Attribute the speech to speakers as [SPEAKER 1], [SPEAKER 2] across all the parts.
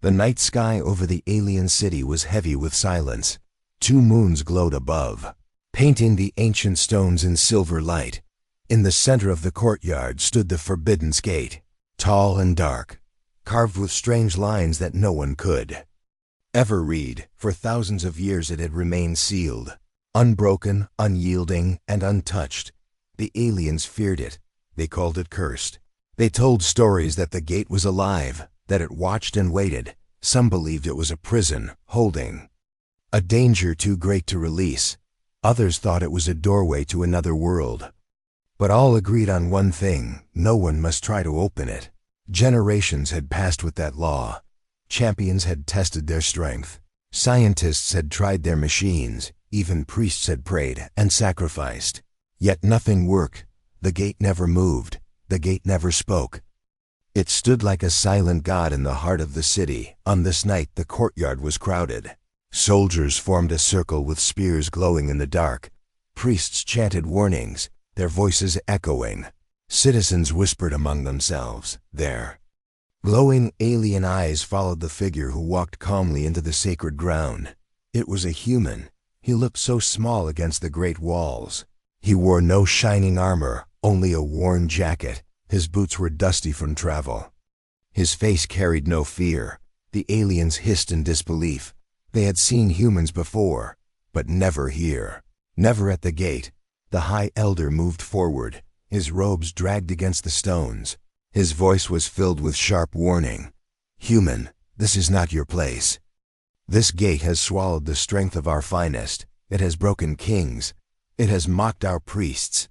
[SPEAKER 1] The night sky over the alien city was heavy with silence. 2 moons glowed above, painting the ancient stones in silver light. In the center of the courtyard stood the Forbidden Gate, tall and dark, carved with strange lines that no one could ever read. For thousands of years it had remained sealed, unbroken, unyielding, and untouched. The aliens feared it. They called it cursed. They told stories that the gate was alive, that it watched and waited. Some believed it was a prison, holding a danger too great to release. Others thought it was a doorway to another world. But all agreed on one thing: no one must try to open it. Generations had passed with that law. Champions had tested their strength. Scientists had tried their machines. Even priests had prayed and sacrificed. Yet nothing worked. The gate never moved. The gate never spoke. It stood like a silent god in the heart of the city. On this night the courtyard was crowded. Soldiers formed a circle with spears glowing in the dark. Priests chanted warnings, their voices echoing. Citizens whispered among themselves. Their glowing alien eyes followed the figure who walked calmly into the sacred ground. It was a human. He looked so small against the great walls. He wore no shining armor, only a worn jacket. His boots were dusty from travel. His face carried no fear. The aliens hissed in disbelief. They had seen humans before, but never here. Never at the gate. The High Elder moved forward. His robes dragged against the stones. His voice was filled with sharp warning. "Human, this is not your place. This gate has swallowed the strength of our finest. It has broken kings. It has mocked our priests.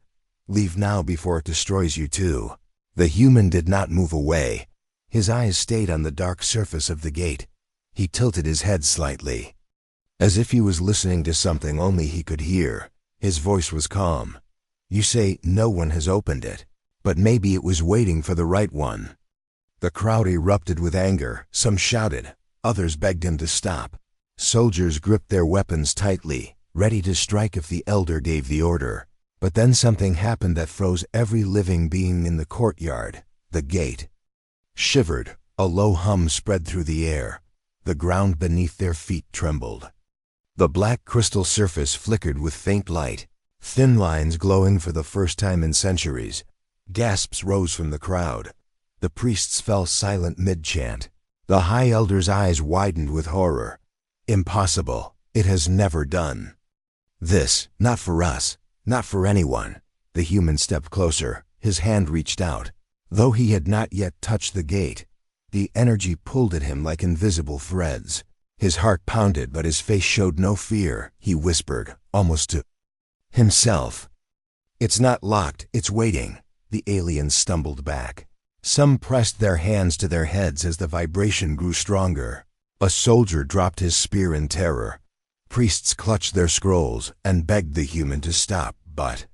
[SPEAKER 1] Leave now before it destroys you too." The human did not move away. His eyes stayed on the dark surface of the gate. He tilted his head slightly, as if he was listening to something only he could hear. His voice was calm. "You say no one has opened it, but maybe it was waiting for the right one." The crowd erupted with anger. Some shouted. Others begged him to stop. Soldiers gripped their weapons tightly, ready to strike if the elder gave the order. But then something happened that froze every living being in the courtyard. The gate shivered. A low hum spread through the air. The ground beneath their feet trembled. The black crystal surface flickered with faint light, thin lines glowing for the first time in centuries. Gasps rose from the crowd. The priests fell silent mid-chant. The High Elder's eyes widened with horror. "Impossible. It has never done this. Not for us. Not for anyone." The human stepped closer. His hand reached out. Though he had not yet touched the gate, the energy pulled at him like invisible threads. His heart pounded, but his face showed no fear. He whispered, almost to himself, "It's not locked, it's waiting." The aliens stumbled back. Some pressed their hands to their heads as the vibration grew stronger. A soldier dropped his spear in terror. Priests clutched their scrolls and begged the human to stop, but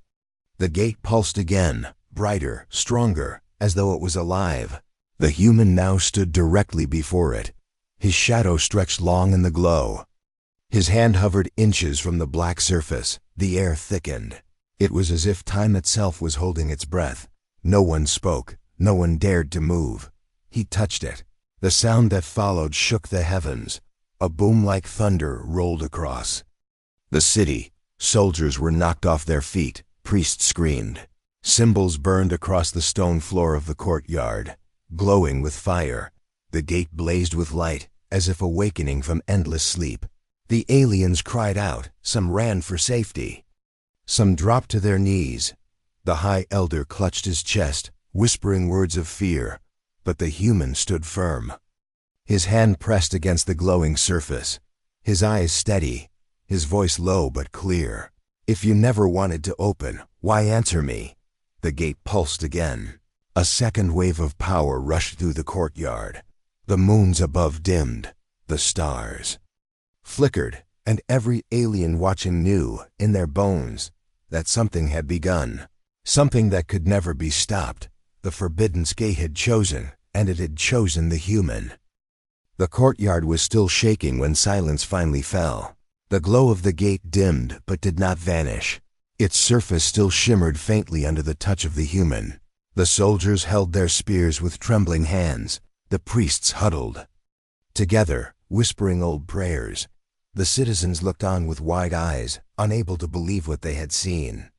[SPEAKER 1] the gate pulsed again, brighter, stronger, as though it was alive. The human now stood directly before it. His shadow stretched long in the glow. His hand hovered inches from the black surface. The air thickened. It was as if time itself was holding its breath. No one spoke. No one dared to move. He touched it. The sound that followed shook the heavens. A boom like thunder rolled across the city. Soldiers were knocked off their feet. Priests screamed. Symbols burned across the stone floor of the courtyard, glowing with fire. The gate blazed with light, as if awakening from endless sleep. The aliens cried out. Some ran for safety. Some dropped to their knees. The High Elder clutched his chest, whispering words of fear, but the human stood firm. His hand pressed against the glowing surface, his eyes steady, his voice low but clear. "If you never wanted to open, why answer me?" The gate pulsed again. A second wave of power rushed through the courtyard. The moons above dimmed. The stars flickered, and every alien watching knew, in their bones, that something had begun. Something that could never be stopped. The Forbidden Gate had chosen, and it had chosen the human. The courtyard was still shaking when silence finally fell. The glow of the gate dimmed but did not vanish. Its surface still shimmered faintly under the touch of the human. The soldiers held their spears with trembling hands. The priests huddled. Together, whispering old prayers, the citizens looked on with wide eyes, unable to believe what they had seen.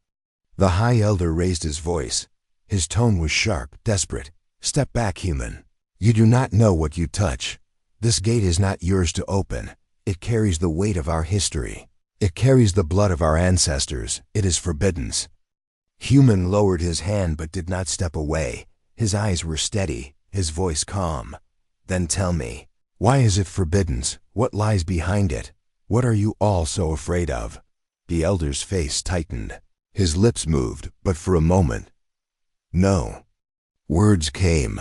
[SPEAKER 1] The High Elder raised his voice. His tone was sharp, desperate. "Step back, human. You do not know what you touch. This gate is not yours to open. It carries the weight of our history. It carries the blood of our ancestors. It is forbidden." Human lowered his hand but did not step away. His eyes were steady, his voice calm. "Then tell me, why is it forbidden? What lies behind it? What are you all so afraid of?" The elder's face tightened. His lips moved, but for a moment. No. Words came.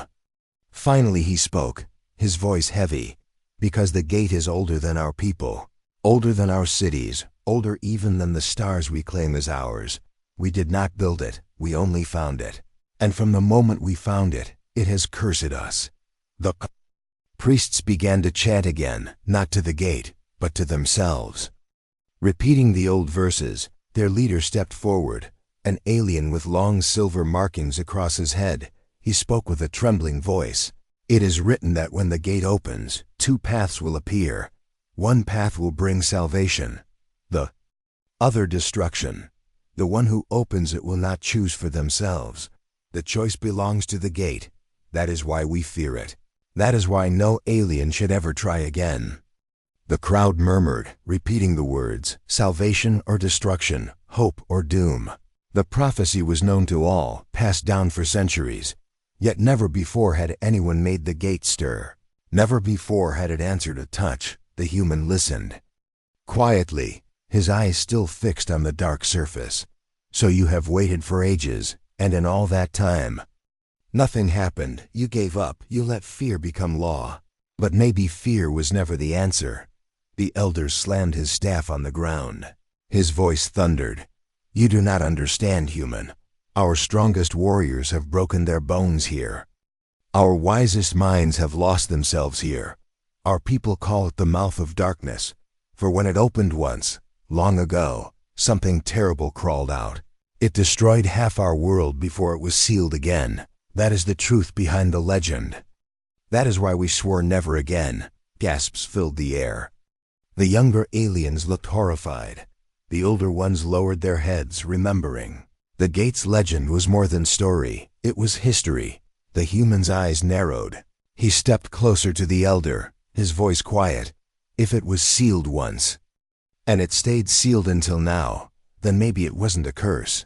[SPEAKER 1] Finally he spoke, his voice heavy. "Because the gate is older than our people, older than our cities, older even than the stars we claim as ours. We did not build it, we only found it. And from the moment we found it, it has cursed us." The priests began to chant again, not to the gate, but to themselves. Repeating the old verses, their leader stepped forward, an alien with long silver markings across his head. He spoke with a trembling voice. "It is written that when the gate opens, two paths will appear. One path will bring salvation, the other destruction. The one who opens it will not choose for themselves. The choice belongs to the gate. That is why we fear it. That is why no alien should ever try again." The crowd murmured, repeating the words, "Salvation or destruction, hope or doom." The prophecy was known to all, passed down for centuries. Yet never before had anyone made the gate stir. Never before had it answered a touch. The human listened. Quietly, his eyes still fixed on the dark surface. "So you have waited for ages, and in all that time, nothing happened. You gave up, you let fear become law. But maybe fear was never the answer." The elder slammed his staff on the ground. His voice thundered. "You do not understand, human. Our strongest warriors have broken their bones here. Our wisest minds have lost themselves here. Our people call it the mouth of darkness. For when it opened once, long ago, something terrible crawled out. It destroyed half our world before it was sealed again. That is the truth behind the legend. That is why we swore never again." Gasps filled the air. The younger aliens looked horrified. The older ones lowered their heads, remembering. The gate's legend was more than story. It was history. The human's eyes narrowed. He stepped closer to the elder, his voice quiet. "If it was sealed once, and it stayed sealed until now, then maybe it wasn't a curse.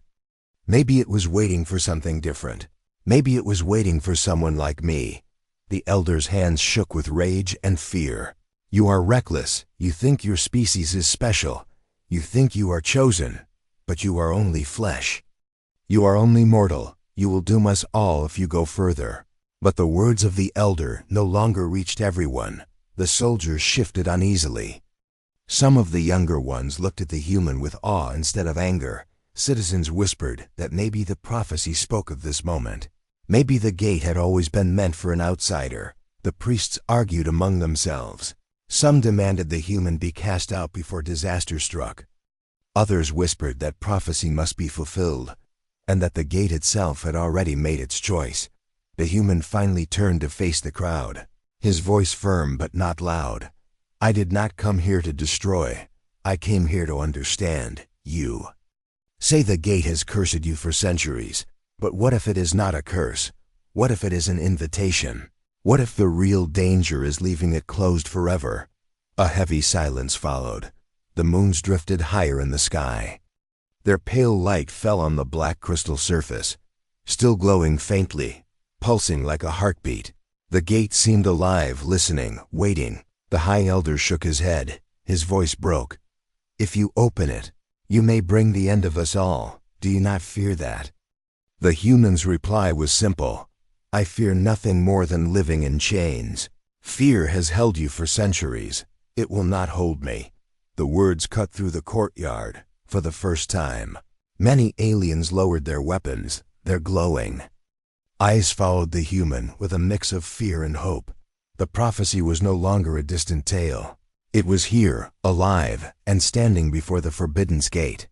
[SPEAKER 1] Maybe it was waiting for something different. Maybe it was waiting for someone like me." The elder's hands shook with rage and fear. "You are reckless. You think your species is special. You think you are chosen, but you are only flesh. You are only mortal. You will doom us all if you go further." But the words of the elder no longer reached everyone. The soldiers shifted uneasily. Some of the younger ones looked at the human with awe instead of anger. Citizens whispered that maybe the prophecy spoke of this moment. Maybe the gate had always been meant for an outsider. The priests argued among themselves. Some demanded the human be cast out before disaster struck. Others whispered that prophecy must be fulfilled, and that the gate itself had already made its choice. The human finally turned to face the crowd, his voice firm but not loud. "I did not come here to destroy. I came here to understand you. Say the gate has cursed you for centuries, but what if it is not a curse? What if it is an invitation? What if the real danger is leaving it closed forever?" A heavy silence followed. The moons drifted higher in the sky. Their pale light fell on the black crystal surface, still glowing faintly, pulsing like a heartbeat. The gate seemed alive, listening, waiting. The High Elder shook his head. His voice broke. "If you open it, you may bring the end of us all. Do you not fear that?" The human's reply was simple. "I fear nothing more than living in chains. Fear has held you for centuries. It will not hold me." The words cut through the courtyard. For the first time, many aliens lowered their weapons. Their glowing eyes followed the human with a mix of fear and hope. The prophecy was no longer a distant tale. It was here, alive, and standing before the forbidden gate.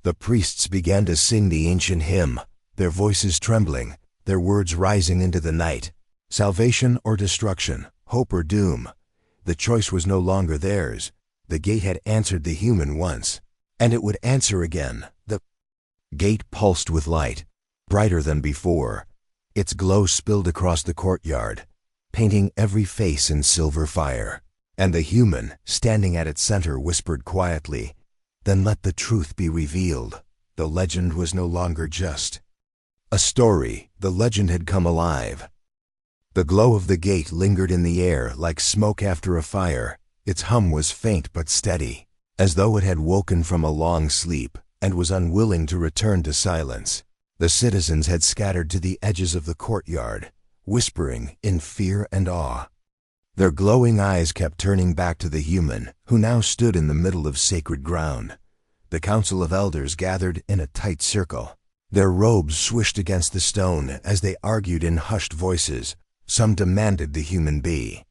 [SPEAKER 1] The priests began to sing the ancient hymn, their voices trembling, their words rising into the night. Salvation or destruction, hope or doom. The choice was no longer theirs. The gate had answered the human once, and it would answer again. The gate pulsed with light, brighter than before. Its glow spilled across the courtyard, painting every face in silver fire. And the human, standing at its center, whispered quietly, "Then let the truth be revealed." The legend was no longer just a story. The legend had come alive. The glow of the gate lingered in the air like smoke after a fire. Its hum was faint but steady, as though it had woken from a long sleep and was unwilling to return to silence. The citizens had scattered to the edges of the courtyard, whispering in fear and awe. Their glowing eyes kept turning back to the human, who now stood in the middle of sacred ground. The council of elders gathered in a tight circle. Their robes swished against the stone as they argued in hushed voices. Some demanded the human be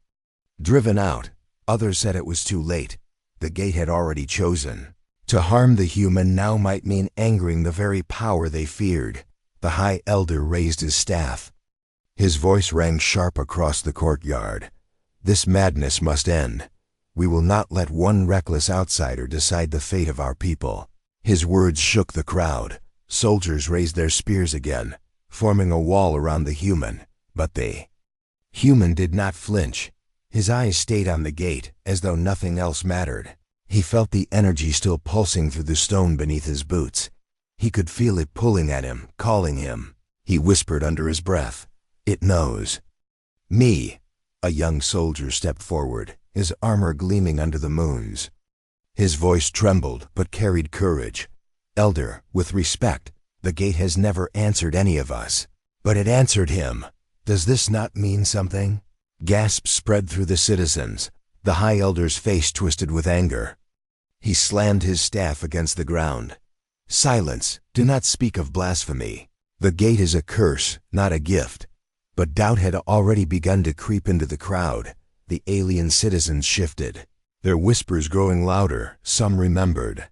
[SPEAKER 1] driven out. Others said it was too late. The gate had already chosen. To harm the human now might mean angering the very power they feared. The High Elder raised his staff. His voice rang sharp across the courtyard. "This madness must end. We will not let one reckless outsider decide the fate of our people." His words shook the crowd. Soldiers raised their spears again, forming a wall around the human. But the human did not flinch. His eyes stayed on the gate, as though nothing else mattered. He felt the energy still pulsing through the stone beneath his boots. He could feel it pulling at him, calling him. He whispered under his breath, "It knows me." A young soldier stepped forward, his armor gleaming under the moons. His voice trembled but carried courage. "Elder, with respect, the gate has never answered any of us, but it answered him. Does this not mean something?" Gasps spread through the citizens. The High Elder's face twisted with anger. He slammed his staff against the ground. "Silence! Do not speak of blasphemy. The gate is a curse, not a gift." But doubt had already begun to creep into the crowd. The alien citizens shifted, their whispers growing louder. Some remembered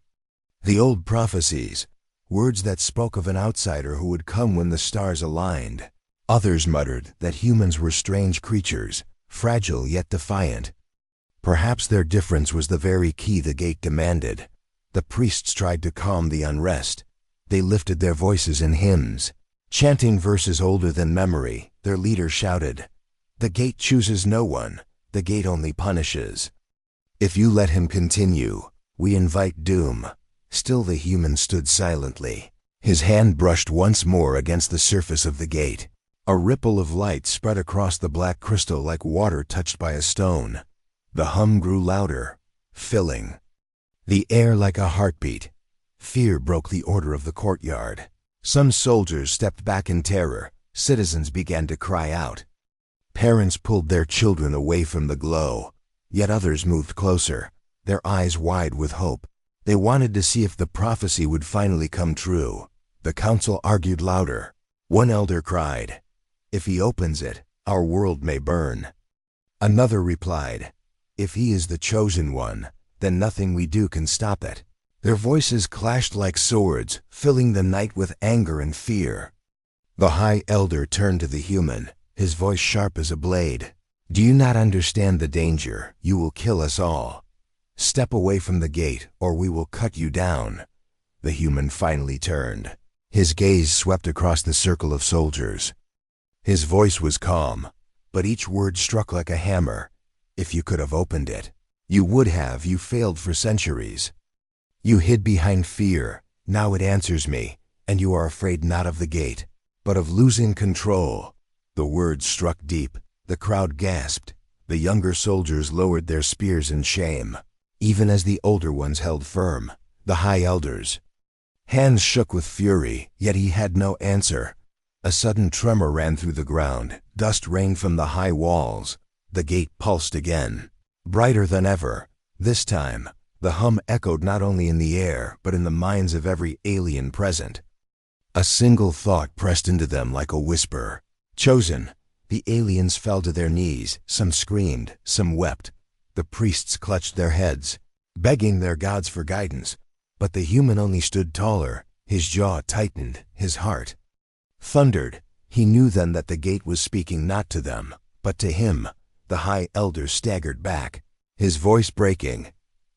[SPEAKER 1] the old prophecies, words that spoke of an outsider who would come when the stars aligned. Others muttered that humans were strange creatures, fragile yet defiant. Perhaps their difference was the very key the gate demanded. The priests tried to calm the unrest. They lifted their voices in hymns, chanting verses older than memory. Their leader shouted, "The gate chooses no one. The gate only punishes. If you let him continue, we invite doom." Still the human stood silently. His hand brushed once more against the surface of the gate. A ripple of light spread across the black crystal like water touched by a stone. The hum grew louder, filling the air like a heartbeat. Fear broke the order of the courtyard. Some soldiers stepped back in terror. Citizens began to cry out. Parents pulled their children away from the glow. Yet others moved closer, their eyes wide with hope. They wanted to see if the prophecy would finally come true. The council argued louder. One elder cried, "If he opens it, our world may burn." Another replied, "If he is the chosen one, then nothing we do can stop it." Their voices clashed like swords, filling the night with anger and fear. The High Elder turned to the human, his voice sharp as a blade. "Do you not understand the danger? You will kill us all. Step away from the gate, or we will cut you down." The human finally turned. His gaze swept across the circle of soldiers. His voice was calm, but each word struck like a hammer. "If you could have opened it, you would have. You failed for centuries. You hid behind fear. Now it answers me, and you are afraid not of the gate, but of losing control." The words struck deep. The crowd gasped. The younger soldiers lowered their spears in shame, even as the older ones held firm. The High Elder's hands shook with fury, yet he had no answer. A sudden tremor ran through the ground. Dust rained from the high walls. The gate pulsed again, brighter than ever. This time, the hum echoed not only in the air, but in the minds of every alien present. A single thought pressed into them like a whisper. Chosen. The aliens fell to their knees. Some screamed, some wept. The priests clutched their heads, begging their gods for guidance. But the human only stood taller. His jaw tightened, his heart thundered. He knew then that the gate was speaking not to them, but to him. The High Elder staggered back, his voice breaking.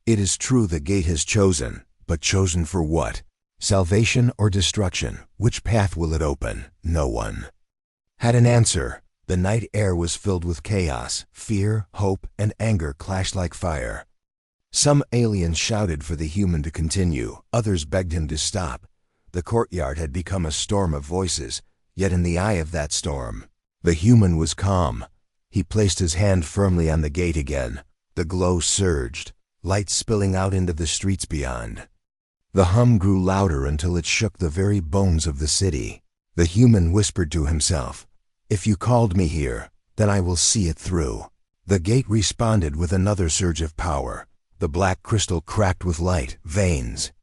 [SPEAKER 1] It is true the gate has chosen, but chosen for what? Salvation or destruction? Which path will it open? No one had an answer. The night air was filled with chaos. Fear, hope, and anger clashed like fire. Some aliens shouted for the human to continue. Others begged him to stop. The courtyard had become a storm of voices, yet in the eye of that storm, the human was calm. He placed his hand firmly on the gate again. The glow surged, light spilling out into the streets beyond. The hum grew louder until it shook the very bones of the city. The human whispered to himself, "If you called me here, then I will see it through." The gate responded with another surge of power. The black crystal cracked with light, veins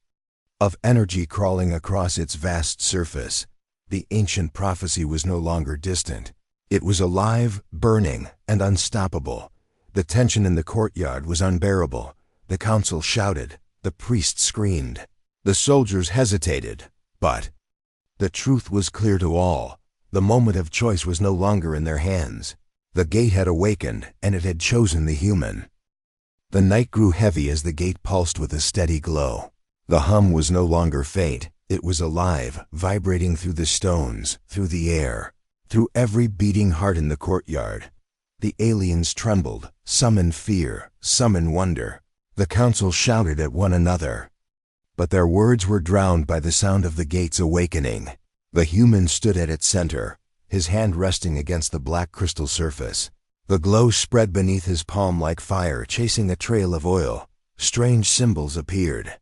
[SPEAKER 1] of energy crawling across its vast surface. The ancient prophecy was no longer distant. It was alive, burning, and unstoppable. The tension in the courtyard was unbearable. The council shouted. The priests screamed. The soldiers hesitated. But the truth was clear to all. The moment of choice was no longer in their hands. The gate had awakened, and it had chosen the human. The night grew heavy as the gate pulsed with a steady glow. The hum was no longer faint. It was alive, vibrating through the stones, through the air, through every beating heart in the courtyard. The aliens trembled, some in fear, some in wonder. The council shouted at one another, but their words were drowned by the sound of the gate's awakening. The human stood at its center, his hand resting against the black crystal surface. The glow spread beneath his palm like fire, chasing a trail of oil. Strange symbols appeared,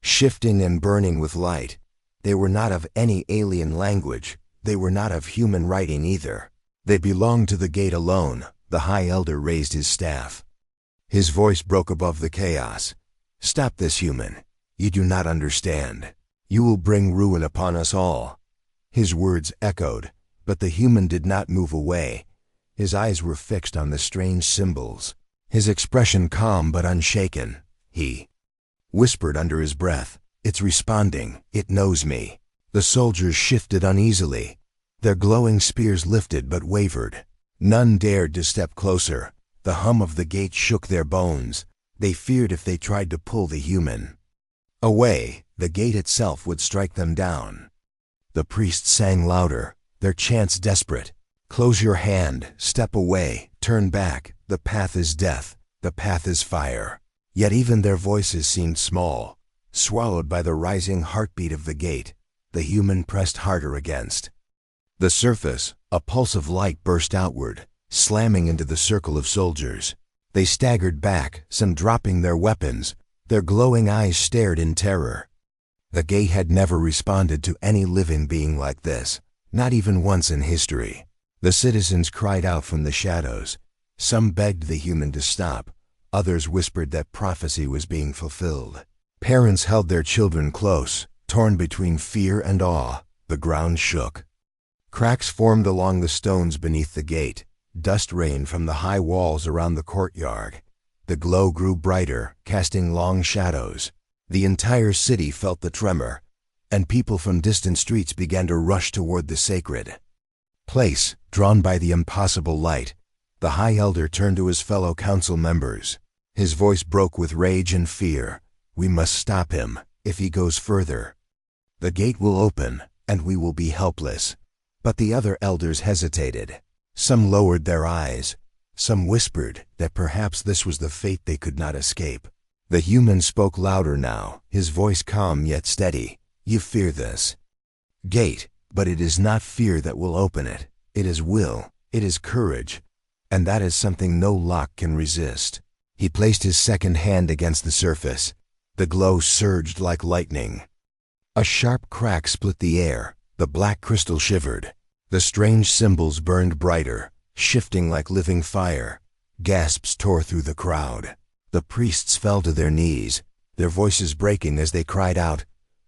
[SPEAKER 1] shifting and burning with light. They were not of any alien language. They were not of human writing either. They belonged to the gate alone. The High Elder raised his staff. His voice broke above the chaos. "Stop this, human. You do not understand. You will bring ruin upon us all." His words echoed, but the human did not move away. His eyes were fixed on the strange symbols, his expression calm but unshaken. He whispered under his breath, "It's responding. It knows me." The soldiers shifted uneasily. Their glowing spears lifted but wavered. None dared to step closer. The hum of the gate shook their bones. They feared if they tried to pull the human away, the gate itself would strike them down. The priests sang louder, their chants desperate. "Close your hand, step away, turn back. The path is death, the path is fire." Yet even their voices seemed small, swallowed by the rising heartbeat of the gate. The human pressed harder against the surface. A pulse of light burst outward, slamming into the circle of soldiers. They staggered back, some dropping their weapons. Their glowing eyes stared in terror. The gate had never responded to any living being like this, not even once in history. The citizens cried out from the shadows. Some begged the human to stop. Others whispered that prophecy was being fulfilled. Parents held their children close, torn between fear and awe. The ground shook. Cracks formed along the stones beneath the gate. Dust rained from the high walls around the courtyard. The glow grew brighter, casting long shadows. The entire city felt the tremor, and people from distant streets began to rush toward the sacred place, drawn by the impossible light. The High Elder turned to his fellow council members. His voice broke with rage and fear. "We must stop him. If he goes further, the gate will open, and we will be helpless." But the other elders hesitated. Some lowered their eyes. Some whispered that perhaps this was the fate they could not escape. The human spoke louder now, his voice calm yet steady. "You fear this gate, but it is not fear that will open it. It is will, it is courage, and that is something no lock can resist." He placed his second hand against the surface. The glow surged like lightning. A sharp crack split the air. The black crystal shivered. The strange symbols burned brighter, shifting like living fire. Gasps tore through the crowd. The priests fell to their knees, their voices breaking as they cried out,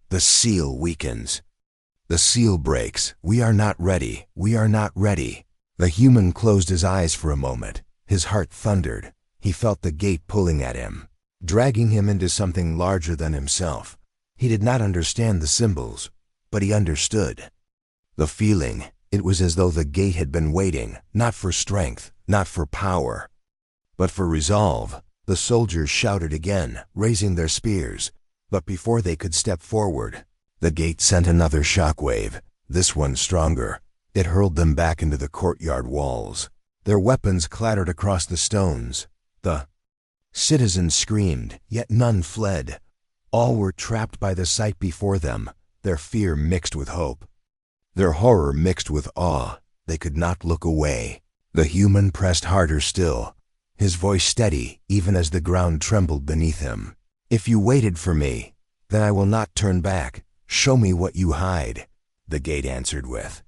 [SPEAKER 1] "The seal weakens. The seal breaks. We are not ready. We are not ready." The human closed his eyes for a moment. His heart thundered. He felt the gate pulling at him, dragging him into something larger than himself. He did not understand the symbols, but he understood the feeling. It was as though the gate had been waiting, not for strength, not for power, but for resolve. The soldiers shouted again, raising their spears, but before they could step forward, the gate sent another shockwave, this one stronger. It hurled them back into the courtyard walls. Their weapons clattered across the stones. The citizens screamed, yet none fled. All were trapped by the sight before them, their fear mixed with hope. Their horror mixed with awe. They could not look away. The human pressed harder still, his voice steady even as the ground trembled beneath him. "If you waited for me, then I will not turn back. Show me what you hide," the gate answered with.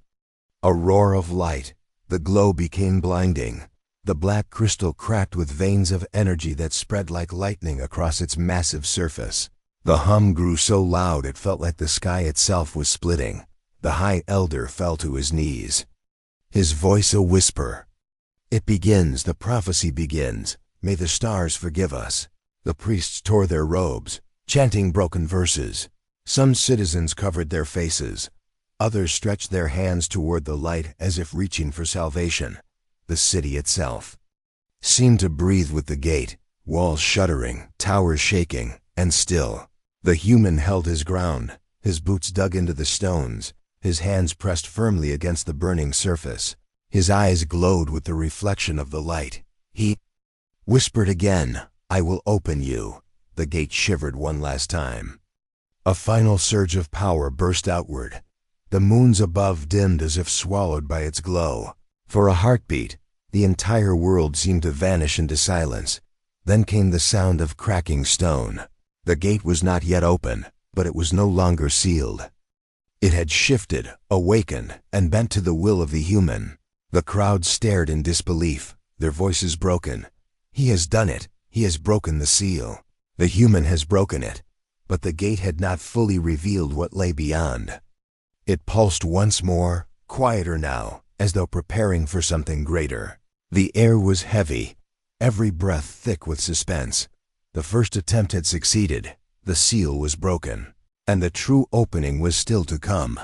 [SPEAKER 1] A roar of light. The glow became blinding. The black crystal cracked with veins of energy that spread like lightning across its massive surface. The hum grew so loud it felt like the sky itself was splitting. The High Elder fell to his knees, his voice a whisper. "It begins, the prophecy begins. May the stars forgive us." The priests tore their robes, chanting broken verses. Some citizens covered their faces. Others stretched their hands toward the light as if reaching for salvation. The city itself seemed to breathe with the gate, walls shuddering, towers shaking, and still. The human held his ground, his boots dug into the stones, his hands pressed firmly against the burning surface. His eyes glowed with the reflection of the light. He whispered again, "I will open you." The gate shivered one last time. A final surge of power burst outward. The moons above dimmed as if swallowed by its glow. For a heartbeat, the entire world seemed to vanish into silence. Then came the sound of cracking stone. The gate was not yet open, but it was no longer sealed. It had shifted, awakened, and bent to the will of the human. The crowd stared in disbelief, their voices broken. "He has done it. He has broken the seal. The human has broken it." But the gate had not fully revealed what lay beyond. It pulsed once more, quieter now, as though preparing for something greater. The air was heavy, every breath thick with suspense. The first attempt had succeeded, the seal was broken, and the true opening was still to come.